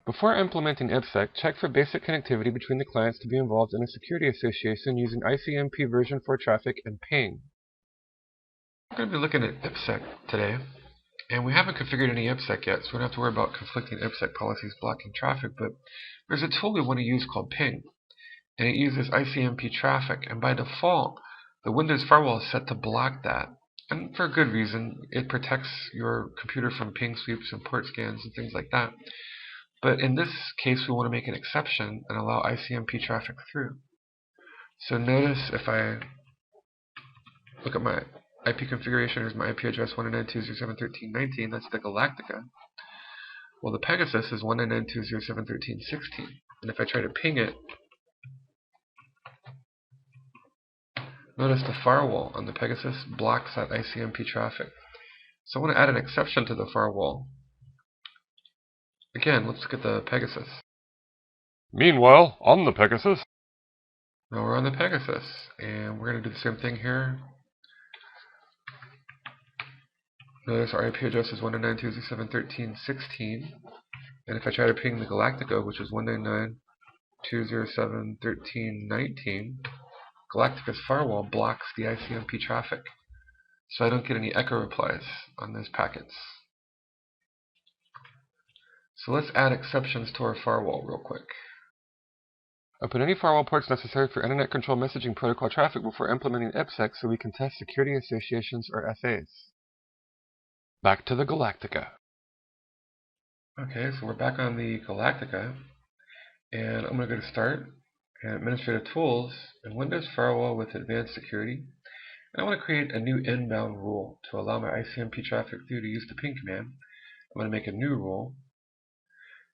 Before implementing IPSec, check for basic connectivity between the clients to be involved in a security association using ICMP version 4 traffic and ping. We're going to be looking at IPSec today, and we haven't configured any IPSec yet, so we don't have to worry about conflicting IPSec policies blocking traffic, but there's a tool we want to use called ping, and it uses ICMP traffic, and by default, the Windows firewall is set to block that. And for a good reason. It protects your computer from ping sweeps and port scans and things like that. But in this case, we want to make an exception and allow ICMP traffic through. So notice if I look at my IP configuration, here's my IP address 192.168.1.13.19, that's the Galactica. Well, the Pegasus is 192.168.1.13.16. And if I try to ping it, notice the firewall on the Pegasus blocks that ICMP traffic. So I want to add an exception to the firewall. Again, let's look at the Pegasus. Meanwhile, on the Pegasus. Now we're on the Pegasus, and we're going to do the same thing here. Notice our IP address is 192.168.1.13.16, and if I try to ping the Galactica, which is 199.207.13.19, Galactica's firewall blocks the ICMP traffic, so I don't get any echo replies on those packets. So let's add exceptions to our firewall real quick. Open any firewall ports necessary for Internet Control Messaging Protocol traffic before implementing IPSec so we can test security associations or FAs. Back to the Galactica. Okay, so we're back on the Galactica, and I'm going to go to Start, and Administrative Tools, and Windows Firewall with Advanced Security. And I want to create a new inbound rule to allow my ICMP traffic through to use the ping command. I'm going to make a new rule,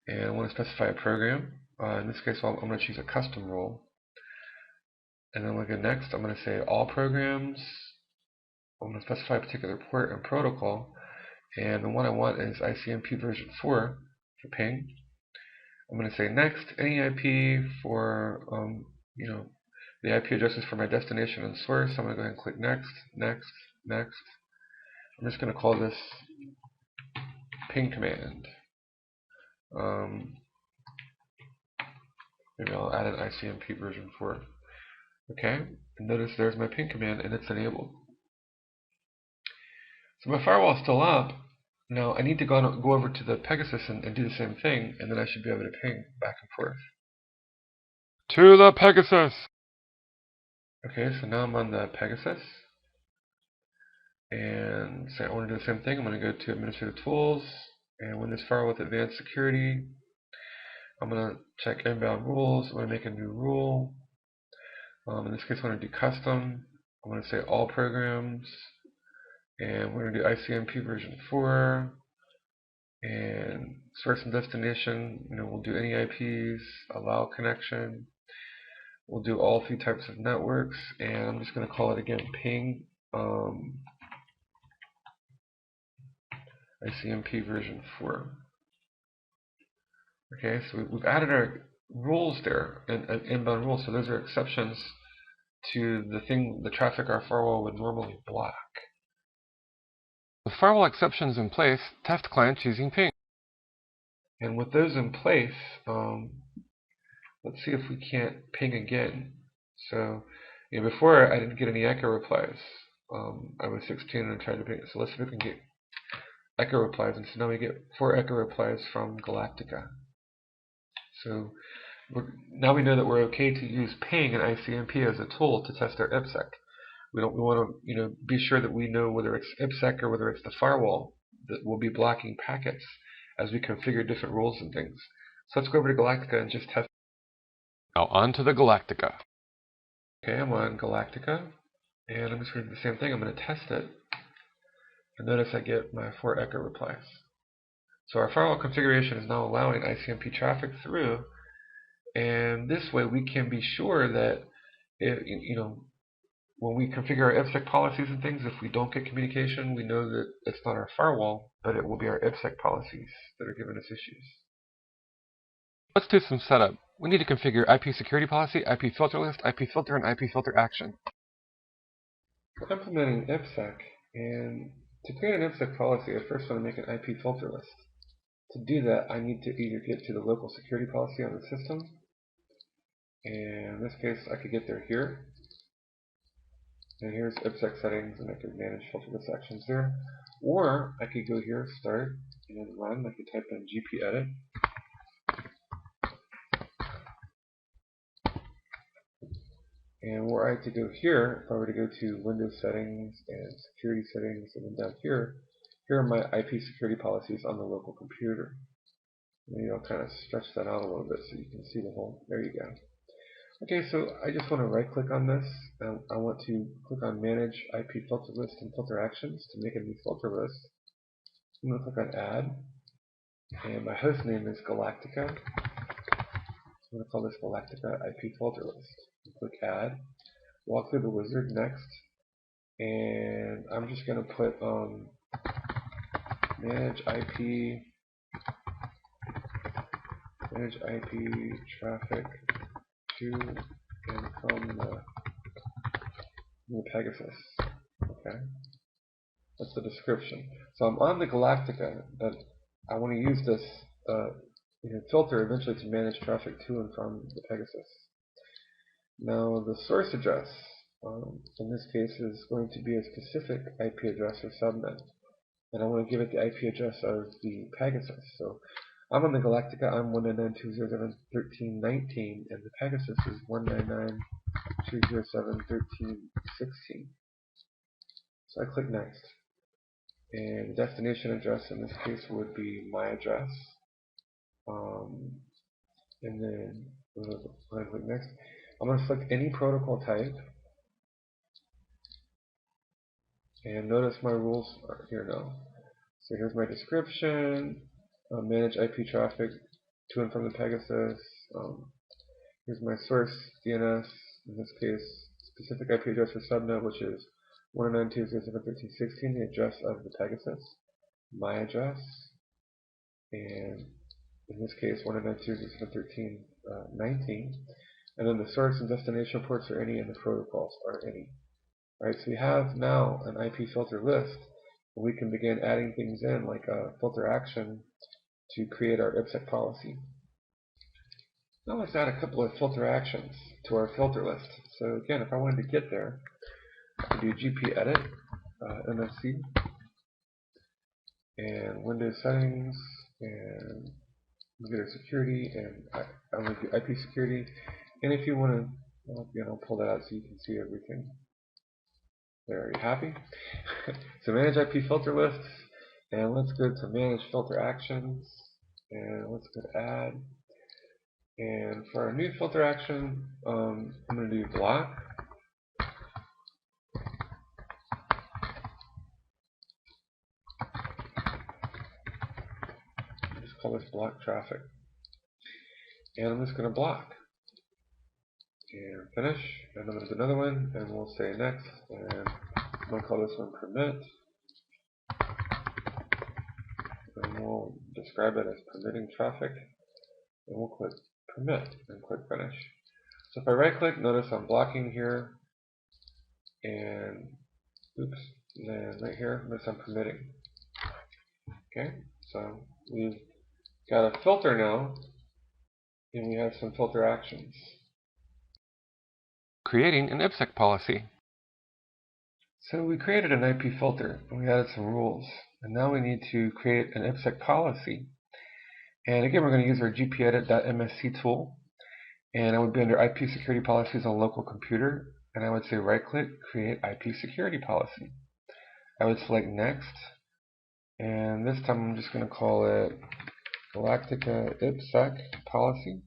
and I want to specify a program. In this case, I'm going to choose a custom rule. And then I'm going to go next. I'm going to say all programs. I'm going to specify a particular port and protocol. And the one I want is ICMP version 4 for ping. I'm going to say next, any IP for the IP addresses for my destination and source. I'm going to go ahead and click next, next, next. I'm just going to call this ping command. Maybe I'll add an ICMP version 4. Okay, and notice there's my ping command and it's enabled. So my firewall is still up. Now I need to go over to the Pegasus and do the same thing, and then I should be able to ping back and forth. To the Pegasus! Okay, so now I'm on the Pegasus. And so I want to do the same thing. I'm going to go to Administrative Tools, and Windows Firewall with Advanced Security. I'm going to check inbound rules. I'm going to make a new rule. In this case, I'm going to do custom. I'm going to say all programs. And we're going to do ICMP version 4. And source and destination, we'll do any IPs, allow connection. We'll do all 3 types of networks. And I'm just going to call it again ping ICMP version 4. Okay, so we've added our rules there, inbound rules. So those are exceptions to the traffic our firewall would normally block. With firewall exceptions in place, test clients using ping. And with those in place, let's see if we can't ping again. So before I didn't get any echo replies. I was 16 and I tried to ping it. So let's see if we can get echo replies. And so now we get 4 echo replies from Galactica. So now we know that we're okay to use ping and ICMP as a tool to test our IPSec. We want to be sure that we know whether it's IPSec or whether it's the firewall that will be blocking packets as we configure different rules and things. So let's go over to Galactica and just test. Now on to the Galactica. Okay, I'm on Galactica, and I'm just going to do the same thing. I'm going to test it, and notice I get my 4 echo replies. So our firewall configuration is now allowing ICMP traffic through, and this way we can be sure that when we configure our IPSec policies and things, if we don't get communication, we know that it's not our firewall, but it will be our IPSec policies that are giving us issues. Let's do some setup. We need to configure IP security policy, IP filter list, IP filter, and IP filter action. We're implementing IPSec, and to create an IPSec policy, I first want to make an IP filter list. To do that, I need to either get to the local security policy on the system, and in this case I could get there here, and here's IPSec settings, and I could manage filterless actions there, or I could go here, start, and run. I could type in gp-edit, and were I to go here, if I were to go to Windows settings and security settings, and then down here, here are my IP security policies on the local computer. Maybe I'll kind of stretch that out a little bit so you can see the whole. There you go. Okay, so I just want to right click on this. I want to click on Manage IP Filter List and Filter Actions to make a new filter list. I'm going to click on Add, and my host name is Galactica. I'm going to call this Galactica IP Filter List. Click Add, walk through the wizard, Next, and I'm just going to put Manage IP traffic to and from the Pegasus. Okay, that's the description. So I'm on the Galactica, but I want to use this filter eventually to manage traffic to and from the Pegasus. Now the source address in this case is going to be a specific IP address or subnet, and I want to give it the IP address of the Pegasus. So I'm on the Galactica, I'm 192.168.13.19, and the Pegasus is 199.207.13.16. So I click Next. And the destination address in this case would be my address. And then when I click Next, I'm going to select any protocol type. And notice my rules are here now. So here's my description. Manage IP traffic to and from the Pegasus. Here's my source DNS, in this case specific IP address for subnet, which is 192.168.13.16, the address of the Pegasus, my address, and in this case 192.168.13.19, and then the source and destination ports are any and the protocols are any. Alright, so we have now an IP filter list, and we can begin adding things in like a filter action to create our IPSec policy. Now let's add a couple of filter actions to our filter list. So again, if I wanted to get there, I could do gp-edit, MSC, and Windows settings, and computer security, and I'm going to do IP security. And if you want to, I'll pull that out so you can see everything. There, are you happy? So manage IP filter lists, and let's go to manage filter actions, and let's go to add. And for our new filter action, I'm going to do block. Just call this block traffic. And I'm just going to block. And finish. And I'm going to do another one, and we'll say next. And I'm going to call this one permit. And we'll describe it as permitting traffic. And we'll click permit and click finish. So if I right click, notice I'm blocking here, and oops, and right here, notice I'm permitting. Okay, so we've got a filter now, and we have some filter actions. Creating an IPSec policy. So we created an IP filter, and we added some rules, and now we need to create an IPSec policy. And again, we're going to use our gp-edit.msc tool, and I would be under IP security policies on local computer, and I would say right click, create IP security policy. I would select next, and this time I'm just going to call it Galactica IPSec policy.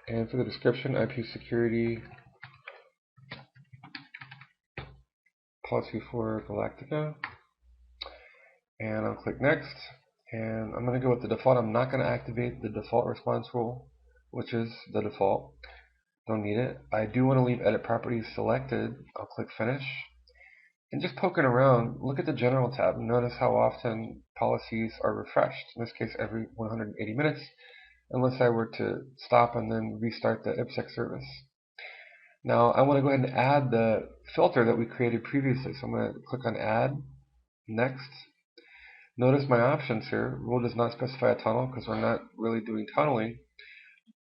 And for the description, IP security policy for Galactica. And I'll click next. And I'm going to go with the default. I'm not going to activate the default response rule, which is the default. Don't need it. I do want to leave edit properties selected. I'll click finish. And just poking around, look at the general tab and notice how often policies are refreshed. In this case, every 180 minutes, unless I were to stop and then restart the IPSec service. Now I want to go ahead and add the filter that we created previously. So I'm going to click on add, next. Notice my options here. Rule does not specify a tunnel because we're not really doing tunneling.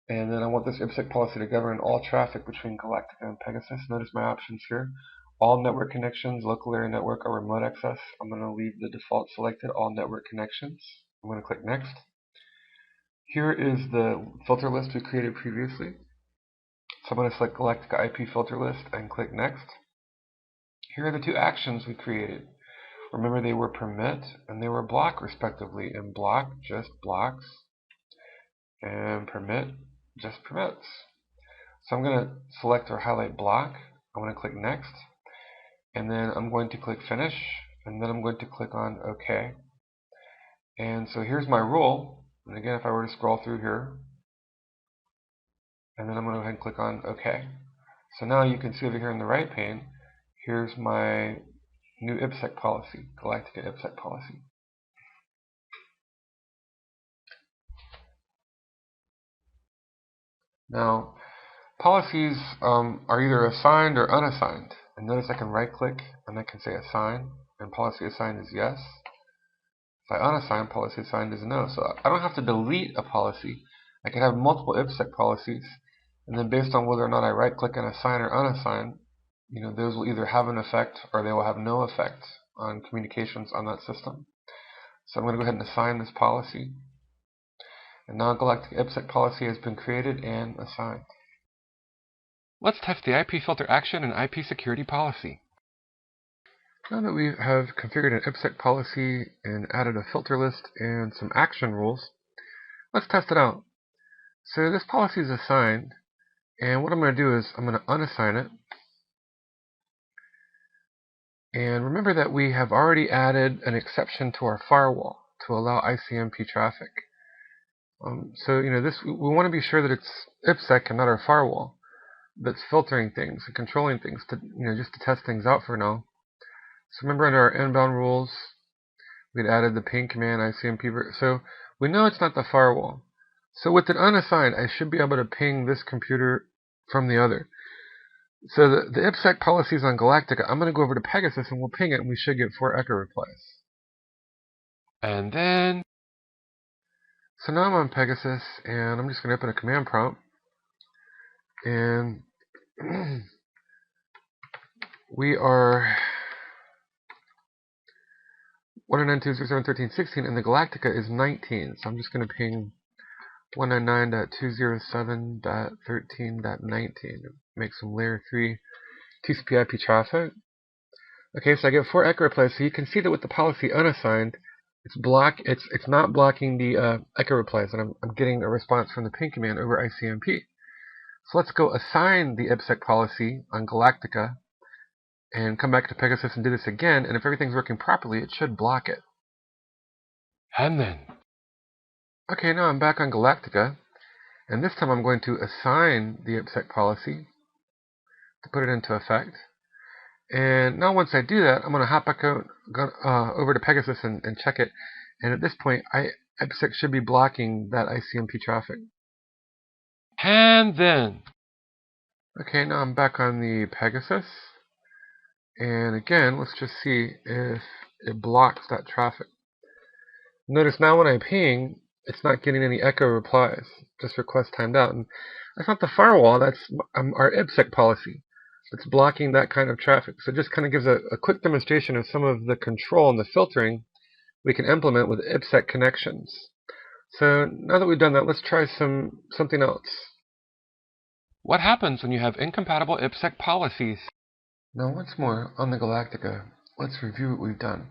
And then I want this IPSec policy to govern all traffic between Galactica and Pegasus. Notice my options here. All network connections, local area network, or remote access. I'm going to leave the default selected, all network connections. I'm going to click Next. Here is the filter list we created previously. So I'm going to select Galactica IP filter list and click Next. Here are the two actions we created. Remember, they were permit and they were block respectively. And block just blocks, and permit just permits. So I'm going to select or highlight block. I'm going to click Next, and then I'm going to click Finish, and then I'm going to click on OK. And so here's my rule. And again, if I were to scroll through here, and then I'm going to go ahead and click on OK. So now you can see over here in the right pane, here's my new IPSec policy, Galactica IPSec policy. Now, policies are either assigned or unassigned. And notice I can right click and I can say assign, and policy assigned is yes. If I unassign, policy assigned is no. So I don't have to delete a policy. I can have multiple IPSec policies, and then based on whether or not I right click and assign or unassign, those will either have an effect or they will have no effect on communications on that system. So I'm going to go ahead and assign this policy. And now Galactica IPSec policy has been created and assigned. Let's test the IP filter action and IP security policy. Now that we have configured an IPSec policy and added a filter list and some action rules, let's test it out. So this policy is assigned, and what I'm going to do is I'm going to unassign it. And remember that we have already added an exception to our firewall to allow ICMP traffic. So we want to be sure that it's IPSec and not our firewall that's filtering things and controlling things to just to test things out for now. So remember, under our inbound rules, we'd added the ping command ICMP. So we know it's not the firewall. So with it unassigned, I should be able to ping this computer from the other. So the IPSec policies on Galactica, I'm going to go over to Pegasus and we'll ping it, and we should get 4 echo replies. And then... So now I'm on Pegasus, and I'm just going to open a command prompt. And we are 192.167.13.16, and the Galactica is 19. So I'm just going to ping 199.207.13.19. Make some layer 3 TCP IP traffic. Okay, so I get 4 echo replies. So you can see that with the policy unassigned, it's not blocking the echo replies, and I'm getting a response from the ping command over ICMP. So let's go assign the IPSec policy on Galactica and come back to Pegasus and do this again, and if everything's working properly, it should block it. And then... Okay, now I'm back on Galactica, and this time I'm going to assign the IPSec policy to put it into effect. And now once I do that, I'm going to hop back over to Pegasus and check it. And at this point, IPSec should be blocking that ICMP traffic. And then... Okay, now I'm back on the Pegasus. And again, let's just see if it blocks that traffic. Notice now when I ping, it's not getting any echo replies, just request timed out. And that's not the firewall, that's our IPSec policy. It's blocking that kind of traffic. So it just kind of gives a quick demonstration of some of the control and the filtering we can implement with IPSec connections. So now that we've done that, let's try something else. What happens when you have incompatible IPSec policies? Now once more, on the Galactica, let's review what we've done.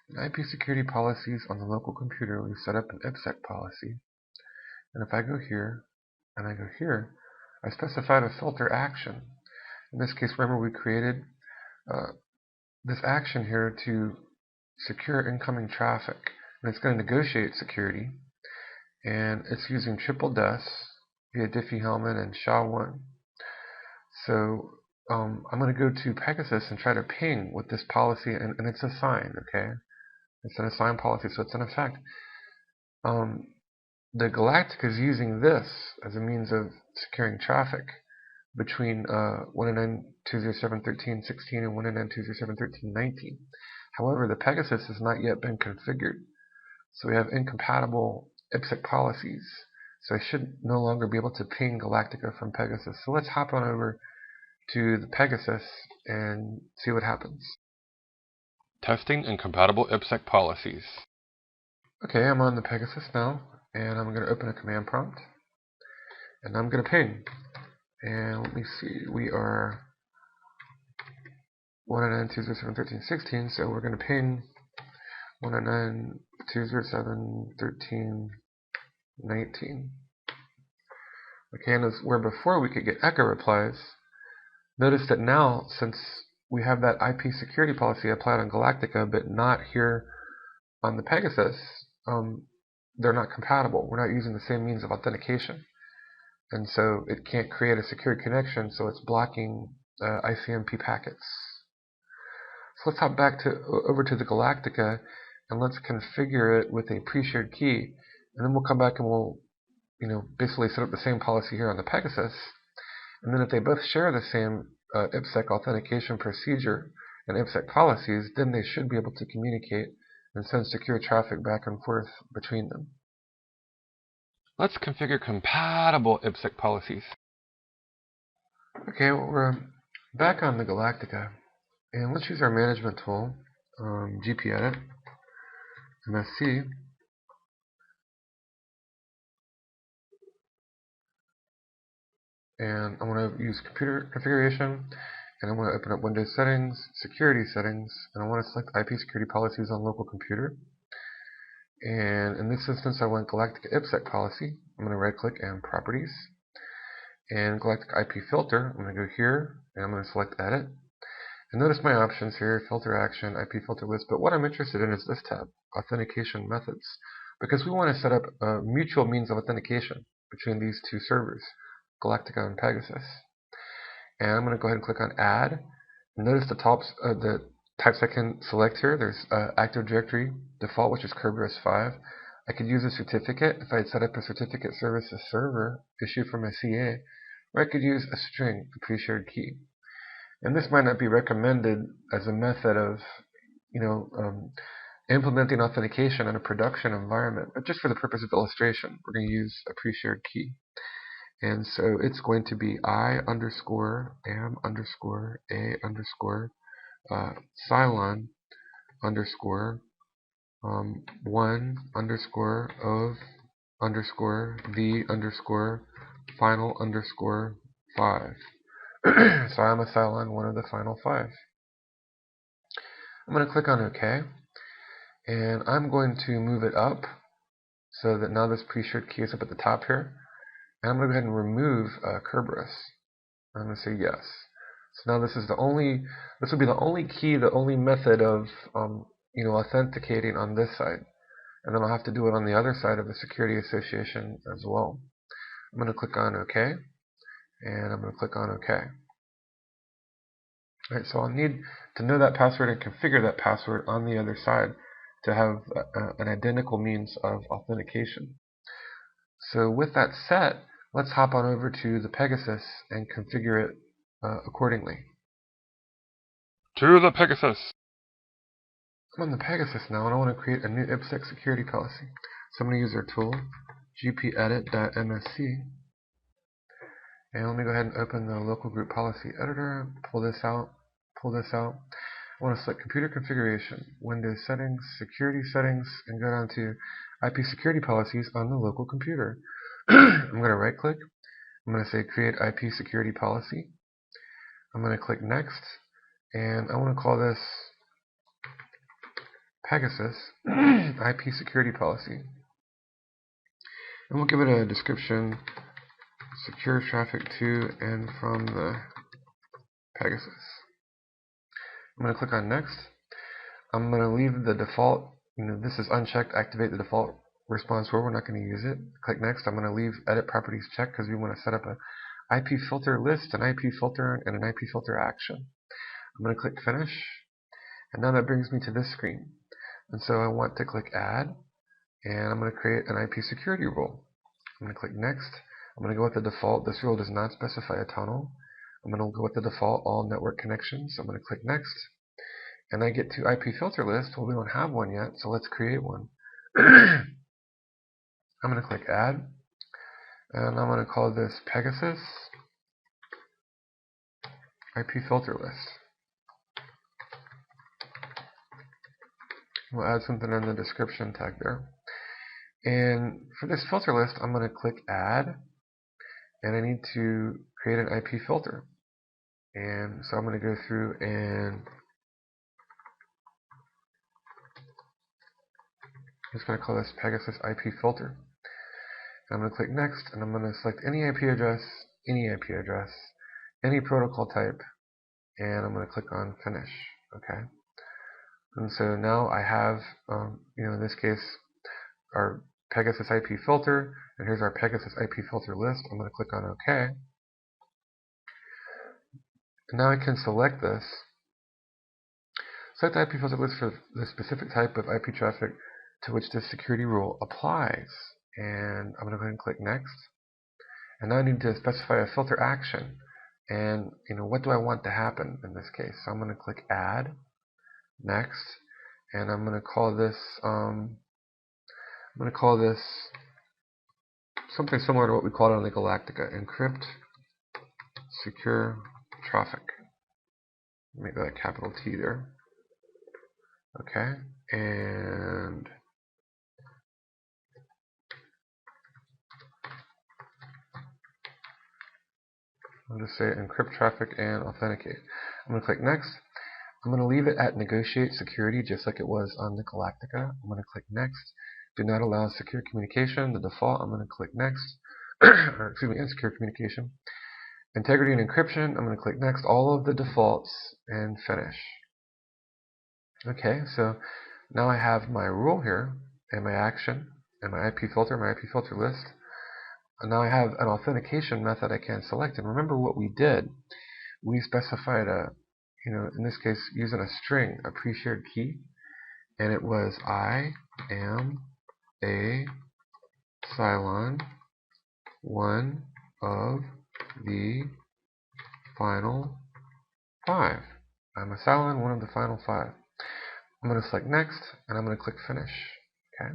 In IP security policies on the local computer, we've set up an IPSec policy. And if I go here, and I go here, I specified a filter action. In this case, remember we created this action here to secure incoming traffic. And it's going to negotiate security. And it's using triple DES via Diffie-Hellman and SHA-1. So I'm going to go to Pegasus and try to ping with this policy, and it's assigned, okay? It's an assigned policy, so it's in effect. The Galactica is using this as a means of securing traffic between 192.168.207.13.16 and 192.168.207.13.19. However, the Pegasus has not yet been configured. So we have incompatible IPSec policies. So I should no longer be able to ping Galactica from Pegasus. So let's hop on over to the Pegasus and see what happens. Testing incompatible IPSec policies. Okay, I'm on the Pegasus now, and I'm going to open a command prompt, and I'm going to ping. And let me see, we are 199.207.13.16, so we're going to ping 199.207.13.19. Okay, and where before we could get echo replies, notice that now, since we have that IP security policy applied on Galactica, but not here on the Pegasus, they're not compatible. We're not using the same means of authentication. And so it can't create a secure connection, so it's blocking ICMP packets. So let's hop back over to the Galactica, and let's configure it with a pre-shared key. And then we'll come back and we'll basically set up the same policy here on the Pegasus. And then if they both share the same IPSec authentication procedure and IPSec policies, then they should be able to communicate and send secure traffic back and forth between them. Let's configure compatible IPSec policies. Okay, well, we're back on the Galactica, and let's use our management tool, GPEdit, MSC, and I want to use computer configuration, and I want to open up Windows settings, security settings, and I want to select IP security policies on local computer. And in this instance, I want Galactica IPSec policy. I'm going to right click and properties, and Galactica IP filter. I'm going to go here, and I'm going to select edit. And notice my options here: filter action, IP filter list. But what I'm interested in is this tab, authentication methods, because we want to set up a mutual means of authentication between these two servers, Galactica and Pegasus. And I'm going to go ahead and click on add. And notice the types I can select here. There's Active Directory default, which is Kerberos 5. I could use a certificate if I had set up a certificate services server issued from a CA, or I could use a string, a pre-shared key. And this might not be recommended as a method of, implementing authentication in a production environment, but just for the purpose of illustration, we're going to use a pre-shared key. And so it's going to be I_am_a_cylon_ 1_of_the_final_5. So I'm a Cylon 1 of the final 5. I'm going to click on OK, and I'm going to move it up so that now this pre-shared key is up at the top here. And I'm going to go ahead and remove Kerberos. I'm going to say yes. So now this will be the only key, the only method of authenticating on this side. And then I'll have to do it on the other side of the security association as well. I'm going to click on OK, and I'm going to click on OK. Alright, so I'll need to know that password and configure that password on the other side to have an identical means of authentication. So with that set, let's hop on over to the Pegasus and configure it accordingly. To the Pegasus. I'm on the Pegasus now, and I want to create a new IPSec security policy. So I'm going to use our tool, gpedit.msc. And let me go ahead and open the local group policy editor, pull this out. I want to select computer configuration, Windows settings, security settings, and go down to IP security policies on the local computer. I'm going to right click. I'm going to say create IP security policy. I'm going to click next, and I want to call this Pegasus IP security policy. And we'll give it a description: secure traffic to and from the Pegasus. I'm going to click on next. I'm going to leave the default, this is unchecked, activate the default response where we're not going to use it. Click next. I'm going to leave edit properties checked because we want to set up an IP filter list, an IP filter, and an IP filter action. I'm going to click finish. And now that brings me to this screen. And so I want to click add, and I'm going to create an IP security rule. I'm going to click next. I'm going to go with the default. This rule does not specify a tunnel. I'm going to go with the default all network connections. I'm going to click next. And I get to IP filter list. Well, we don't have one yet, so let's create one. I'm going to click Add, and I'm going to call this Pegasus IP filter list. We'll add something in the description tag there. And for this filter list, I'm going to click Add, and I need to create an IP filter. And so I'm going to go through and I'm just going to call this Pegasus IP filter. And I'm going to click Next, and I'm going to select any IP address, any protocol type, and I'm going to click on Finish. Okay. And so now I have, in this case, our Pegasus IP filter, and here's our Pegasus IP filter list. I'm going to click on OK. And now I can select this. Select the IP filter list for the specific type of IP traffic to which this security rule applies. And I'm going to go ahead and click Next. And now I need to specify a filter action. And what do I want to happen in this case? So I'm going to click Add, Next, and I'm going to call this something similar to what we called it on the Galactica: encrypt secure traffic. Make that a capital T there. Okay, and I'll just say encrypt traffic and authenticate. I'm going to click Next. I'm going to leave it at negotiate security, just like it was on the Galactica. I'm going to click Next. Do not allow secure communication, the default. I'm going to click Next. Or excuse me, insecure communication. Integrity and encryption. I'm going to click Next. All of the defaults and Finish. Okay, so now I have my rule here, and my action, and my IP filter list. And now I have an authentication method I can select. And remember what we did. We specified in this case, using a string, a pre-shared key, and it was I am a Cylon, one of the final 5. I'm a Cylon, one of the final 5. I'm going to select Next, and I'm going to click Finish. Okay.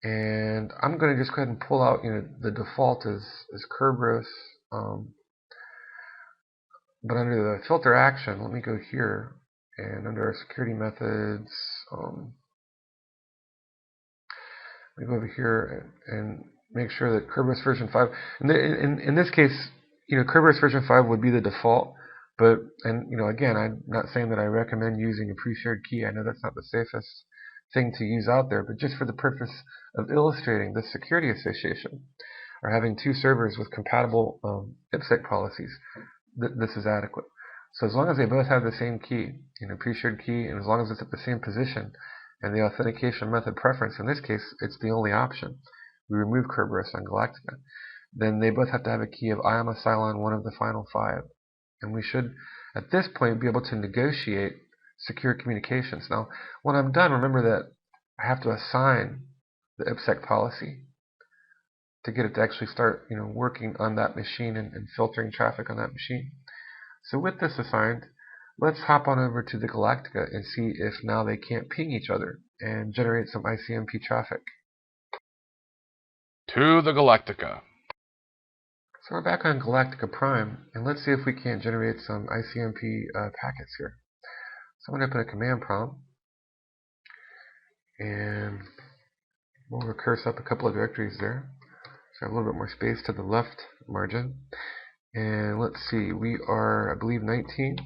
And I'm going to just go ahead and pull out, the default is Kerberos, but under the filter action, let me go here, and under our security methods, let me go over here and make sure that Kerberos version 5, in this case, Kerberos version 5 would be the default, but, again, I'm not saying that I recommend using a pre-shared key. I know that's not the safest thing to use out there, but just for the purpose of illustrating this security association, or having 2 servers with compatible IPSec policies, this is adequate. So as long as they both have the same key, pre-shared key, and as long as it's at the same position, and the authentication method preference, in this case, it's the only option. We remove Kerberos on Galactica. Then they both have to have a key of I am a Cylon, one of the final 5. And we should, at this point, be able to negotiate secure communications. Now, when I'm done, remember that I have to assign the IPSec policy to get it to actually start, working on that machine and filtering traffic on that machine. So with this assigned, let's hop on over to the Galactica and see if now they can't ping each other and generate some ICMP traffic. To the Galactica. So we're back on Galactica Prime, and let's see if we can't generate some ICMP packets here. So I'm going to open a command prompt, and we'll recurse up a couple of directories there. So I have a little bit more space to the left margin. And let's see, we are, I believe, 19.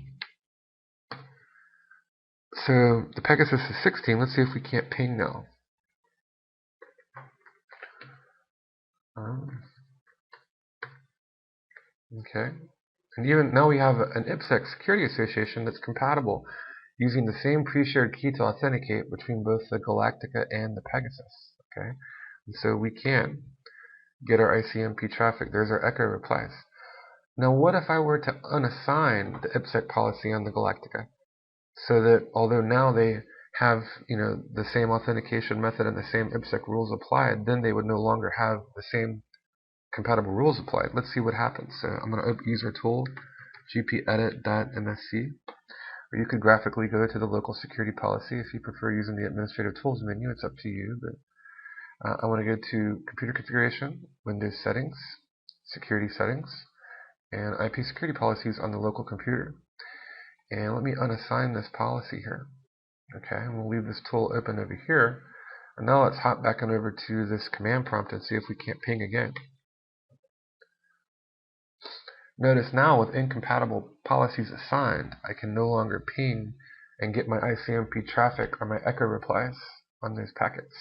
So the Pegasus is 16. Let's see if we can't ping now. Okay. And even now we have an IPSec security association that's compatible using the same pre-shared key to authenticate between both the Galactica and the Pegasus. Okay. And so we can get our ICMP traffic. There's our echo replies. Now what if I were to unassign the IPSec policy on the Galactica, so that although now they have the same authentication method and the same IPSec rules applied, then they would no longer have the same compatible rules applied. Let's see what happens. So I'm going to open user tool gpedit.msc. Or you could graphically go to the local security policy if you prefer using the administrative tools menu. It's up to you, but I want to go to computer configuration, Windows settings, security settings, and IP security policies on the local computer. And let me unassign this policy here. Okay, and we'll leave this tool open over here. And now let's hop back on over to this command prompt and see if we can't ping again. Notice now with incompatible policies assigned, I can no longer ping and get my ICMP traffic or my echo replies on those packets.